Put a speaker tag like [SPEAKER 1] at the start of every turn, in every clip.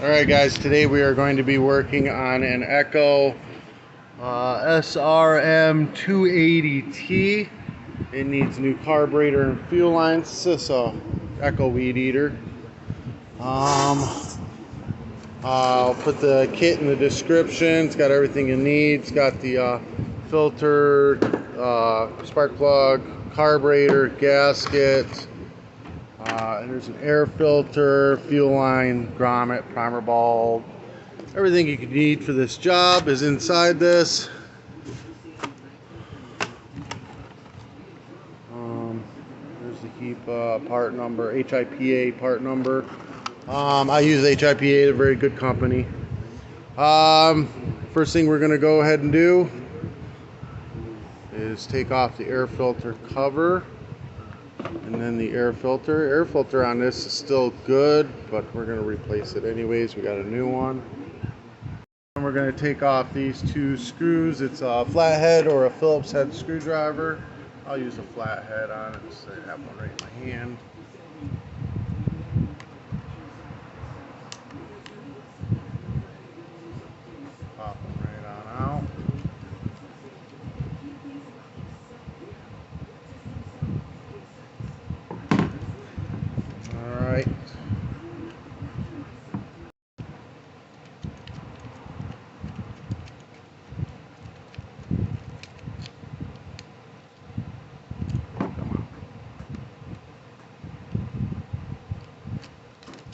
[SPEAKER 1] Alright guys, today we are going to be working on an Echo srm-280t. It needs new carburetor and fuel lines. This is a Echo weed eater. I'll put the kit in the description. It's got everything you need. It's got the filter, spark plug, carburetor, gasket. There's an air filter, fuel line, grommet, primer bulb. Everything you could need for this job is inside this. There's the heap part number, HIPA part number. I use HIPA, they're a very good company. First thing we're going to go ahead and do is take off the air filter cover. And then the air filter on this is still good, but we're going to replace it anyways. We got a new one. And we're going to take off these two screws. It's a flathead or a Phillips head screwdriver. I'll use a flathead on it, so I have one right in my hand. Pop them right on out. Alright.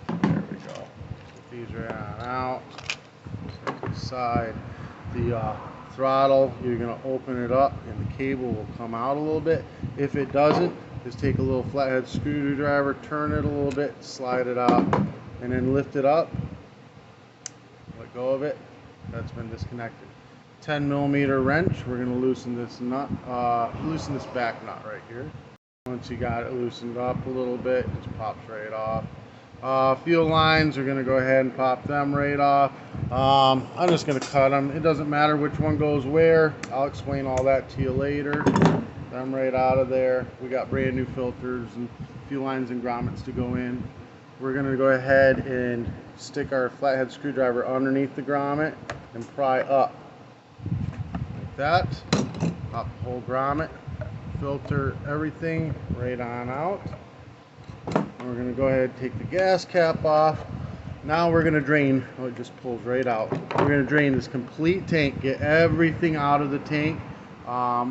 [SPEAKER 1] There we go. Put these right on out. Set to the side. The throttle, you're going to open it up and the cable will come out a little bit. If it doesn't, just take a little flathead screwdriver, turn it a little bit, slide it out, and then lift it up. Let go of it. That's been disconnected. 10mm wrench. We're going to loosen this nut, loosen this back nut right here. Once you got it loosened up a little bit, it just pops right off. Fuel lines, we're going to go ahead and pop them right off. I'm just going to cut them. It doesn't matter which one goes where. I'll explain all that to you later. Them right out of there. We got brand new filters and fuel lines and grommets to go in. We're going to go ahead and stick our flathead screwdriver underneath the grommet and pry up like that. Pop the whole grommet, filter everything right on out. And we're going to go ahead and take the gas cap off. Now we're going to drain. Oh, it just pulls right out. We're going to drain this complete tank, get everything out of the tank.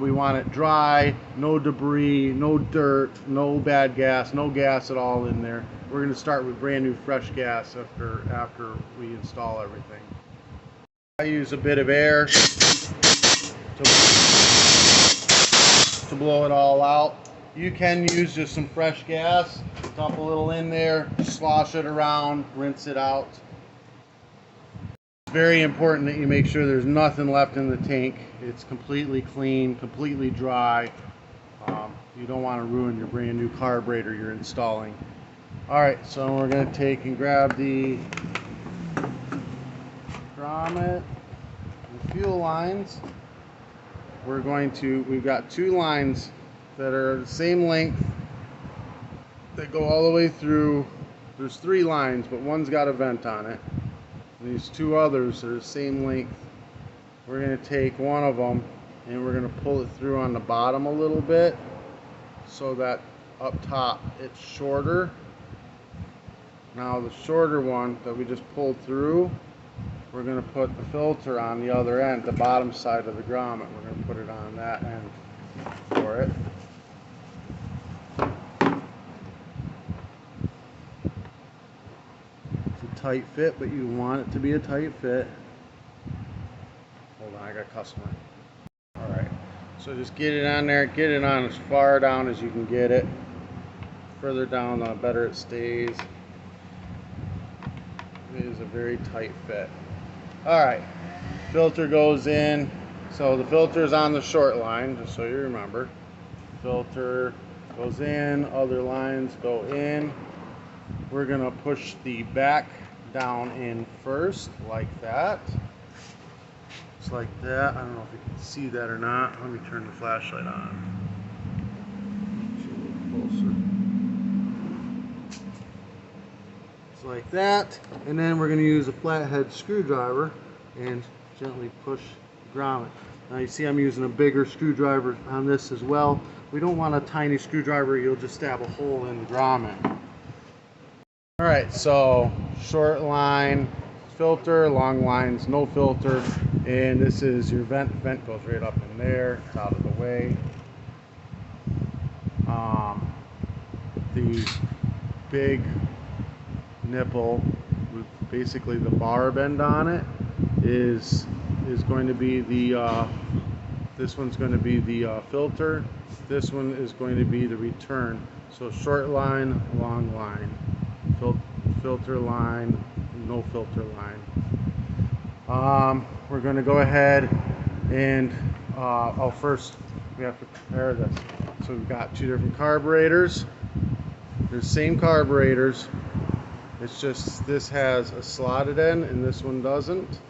[SPEAKER 1] We want it dry, no debris, no dirt, no bad gas, no gas at all in there. We're going to start with brand new fresh gas after we install everything. I use a bit of air to blow it all out. You can use just some fresh gas, dump a little in there, slosh it around, rinse it out. It's very important that you make sure there's nothing left in the tank. It's completely clean, completely dry. You don't want to ruin your brand new carburetor you're installing. Alright, so we're going to take and grab the grommet and fuel lines. We've got two lines that are the same length that go all the way through. There's three lines, but one's got a vent on it. And these two others are the same length. We're going to take one of them and we're going to pull it through on the bottom a little bit so that up top it's shorter. Now the shorter one that we just pulled through, we're going to put the filter on the other end, the bottom side of the grommet. We're going to put it on that end for it. Tight fit, but you want it to be a tight fit. Hold on, I got a customer. Alright, so just get it on there, get it on as far down as you can get it. Further down, the better it stays. It is a very tight fit. Alright, filter goes in. So the filter is on the short line, just so you remember. Filter goes in, other lines go in. We're going to push the back down in first, like that. Just like that. I don't know if you can see that or not. Let me turn the flashlight on. See a little closer. Just like that. And then we're going to use a flathead screwdriver and gently push the grommet. Now you see I'm using a bigger screwdriver on this as well. We don't want a tiny screwdriver, you'll just stab a hole in the grommet. Alright, so short line filter, long lines no filter, and this is your vent. Vent goes right up in there, it's out of the way. The big nipple with basically the barb end on it is going to be the this one's going to be the filter. This one is going to be the return. So short line, long line, filter line, no filter line. We're going to go ahead and first we have to prepare this. So we've got two different carburetors. They're the same carburetors. It's just this has a slotted end and this one doesn't.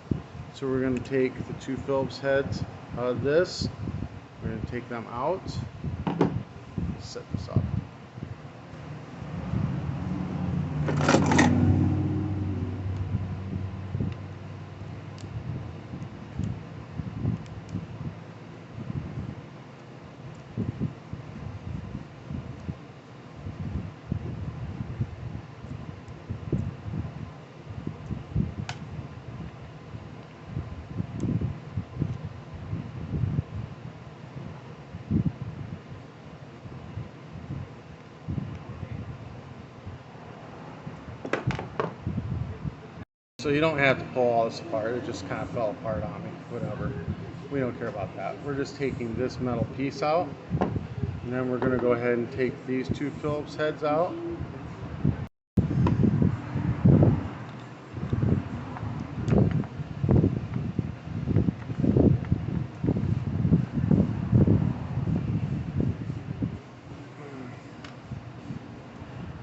[SPEAKER 1] So we're going to take the two Phillips heads out of this. We're going to take them out. Set this up. So you don't have to pull all this apart, it just kind of fell apart on me, whatever. We don't care about that. We're just taking this metal piece out, and then we're going to go ahead and take these two Phillips heads out.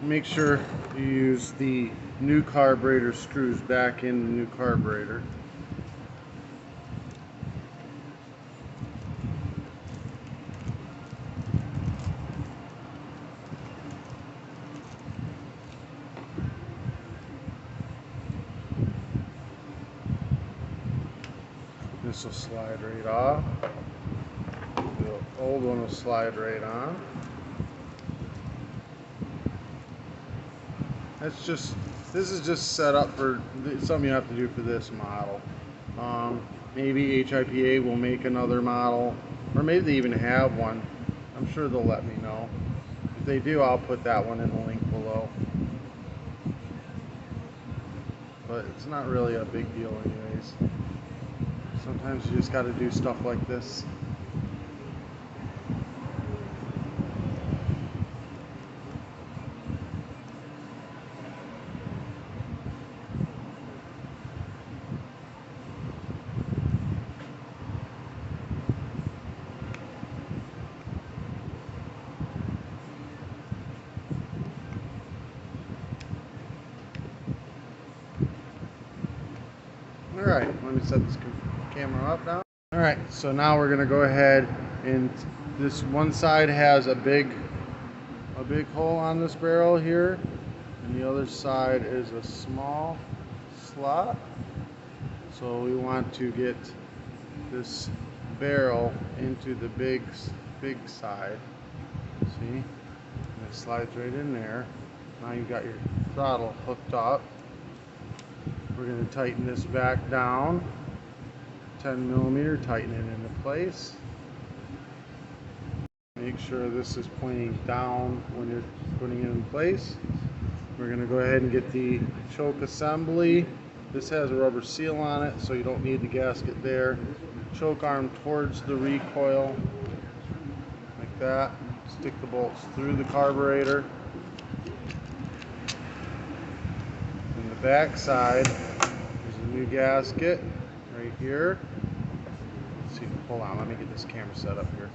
[SPEAKER 1] Make sure you use the new carburetor screws back in the new carburetor. This will slide right off. The old one will slide right on. This is just set up for something you have to do for this model. Maybe HIPA will make another model, or maybe they even have one. I'm sure they'll let me know. If they do, I'll put that one in the link below. But it's not really a big deal anyways. Sometimes you just got to do stuff like this. Alright, let me set this camera up now. Alright, so now we're going to go ahead, and this one side has a big hole on this barrel here, and the other side is a small slot. So we want to get this barrel into the big side. See? And it slides right in there. Now you've got your throttle hooked up. We're going to tighten this back down, 10 millimeter, tighten it into place. Make sure this is pointing down when you're putting it in place. We're going to go ahead and get the choke assembly. This has a rubber seal on it, so you don't need the gasket there. Choke arm towards the recoil, like that. Stick the bolts through the carburetor. Back side, there's a new gasket right here. Let's see, hold on, let me get this camera set up here.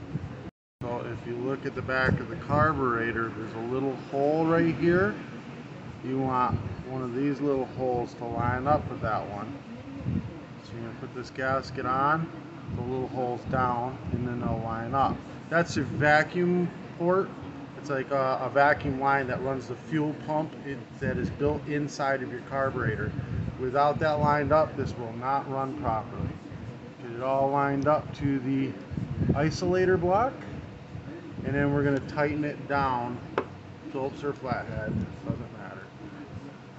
[SPEAKER 1] So if you look at the back of the carburetor, there's a little hole right here. You want one of these little holes to line up with that one. So you're going to put this gasket on, the little holes down, and then they'll line up. That's your vacuum port. It's like a vacuum line that runs the fuel pump that is built inside of your carburetor. Without that lined up, this will not run properly. Get it all lined up to the isolator block, and then we're going to tighten it down. Phillips or flathead, doesn't matter.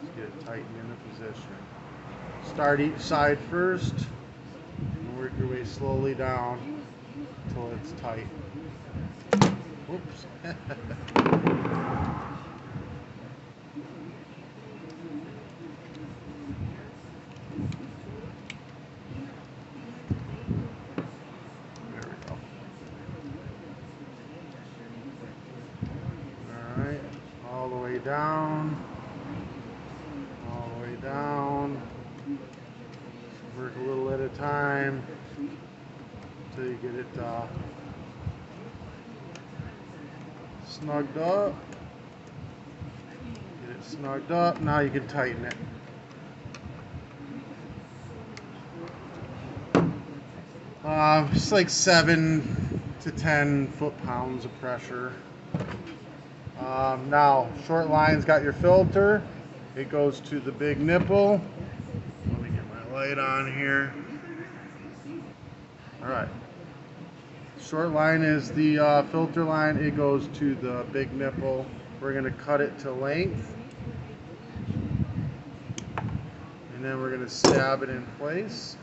[SPEAKER 1] Just get it tightened into position. Start each side first, and work your way slowly down until it's tight. Whoops. There we go. Alright, all the way down. All the way down. Work a little at a time until you get it snugged up. Get it snugged up. Now you can tighten it. It's like 7 to 10 foot-pounds of pressure. Now, short line's got your filter. It goes to the big nipple. Let me get my light on here. Alright. Short line is the filter line. It goes to the big nipple. We're going to cut it to length. And then we're going to stab it in place.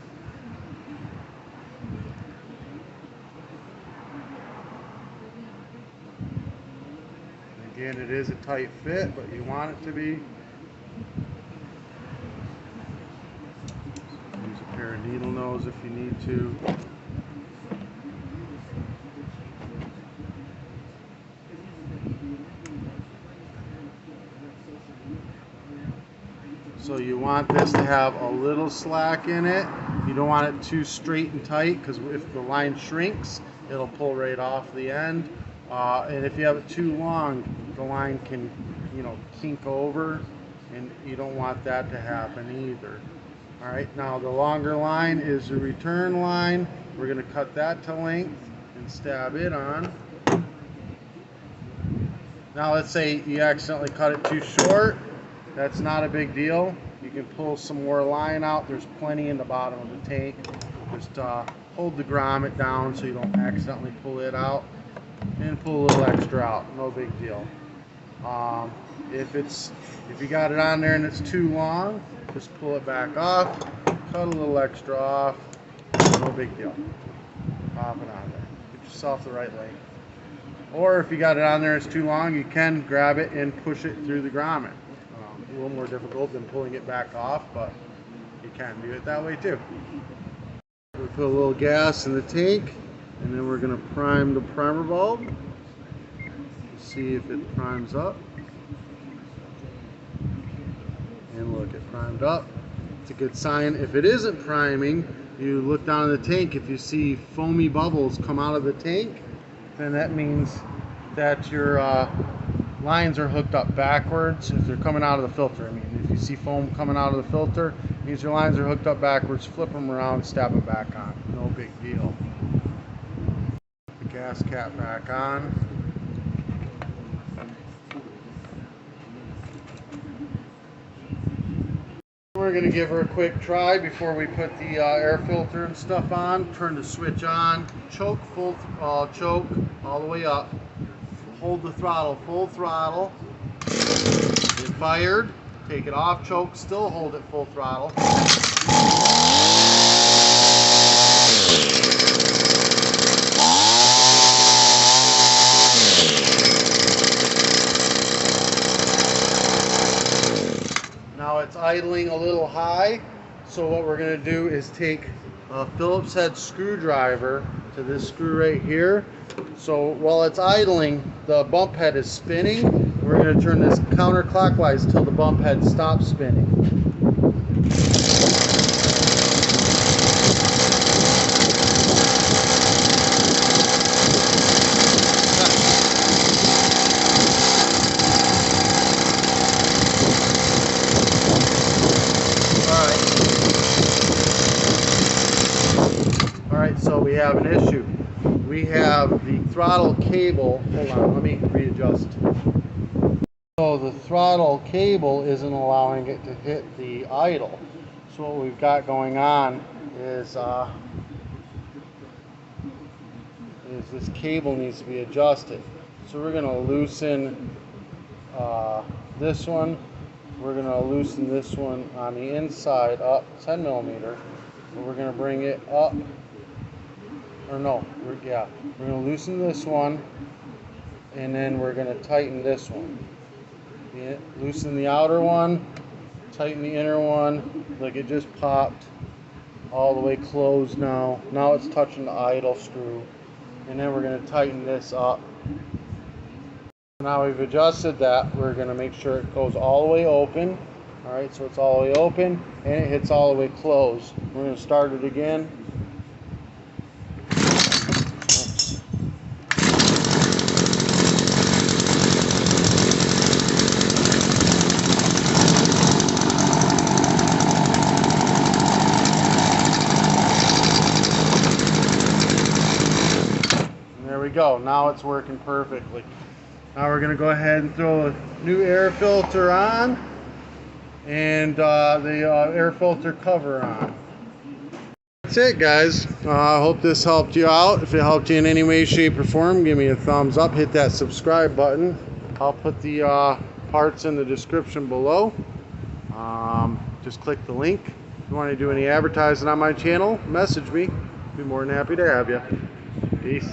[SPEAKER 1] Again, it is a tight fit, but you want it to be. Use a pair of needle nose if you need to. So you want this to have a little slack in it. You don't want it too straight and tight, because if the line shrinks, it'll pull right off the end. And if you have it too long, the line can, kink over, and you don't want that to happen either. All right, now the longer line is the return line. We're going to cut that to length and stab it on. Now let's say you accidentally cut it too short. That's not a big deal. You can pull some more line out. There's plenty in the bottom of the tank. Just hold the grommet down so you don't accidentally pull it out, and pull a little extra out. No big deal. If you got it on there and it's too long, just pull it back off, cut a little extra off. No big deal. Pop it on there. Get yourself the right length. Or if you got it on there and it's too long, you can grab it and push it through the grommet. A little more difficult than pulling it back off, but you can do it that way too. We put a little gas in the tank, and then we're going to prime the primer bulb. See if it primes up. And look, it primed up. It's a good sign. If it isn't priming, you look down in the tank. If you see foamy bubbles come out of the tank, then that means that your lines are hooked up backwards. If they're coming out of the filter, I mean, if you see foam coming out of the filter, it means your lines are hooked up backwards. Flip them around, stab them back on. No big deal. The gas cap back on. We're going to give her a quick try before we put the air filter and stuff on. Turn the switch on, choke choke all the way up. Hold the throttle, full throttle. Get fired. Take it off, choke, still hold it full throttle. Now it's idling a little high, so what we're going to do is take a Phillips head screwdriver to this screw right here. So while it's idling, the bump head is spinning. We're going to turn this counterclockwise till the bump head stops spinning. So we have an issue. We have the throttle cable, hold on, let me readjust. So the throttle cable isn't allowing it to hit the idle. So what we've got going on is this cable needs to be adjusted. So we're going to loosen this one. We're going to loosen this one on the inside up 10 millimeter. So we're going to bring it up. Or no, we're going to loosen this one, and then we're going to tighten this one. Loosen the outer one, tighten the inner one. Look, it just popped all the way closed now. Now it's touching the idle screw. And then we're going to tighten this up. Now we've adjusted that. We're going to make sure it goes all the way open. Alright, so it's all the way open and it hits all the way closed. We're going to start it again. There we go. Now it's working perfectly. Now we're going to go ahead and throw a new air filter on and the air filter cover on. That's it, guys. I hope this helped you out. If it helped you in any way, shape, or form, give me a thumbs up. Hit that subscribe button. I'll put the parts in the description below. Just click the link. If you want to do any advertising on my channel, message me. Be more than happy to have you. Peace.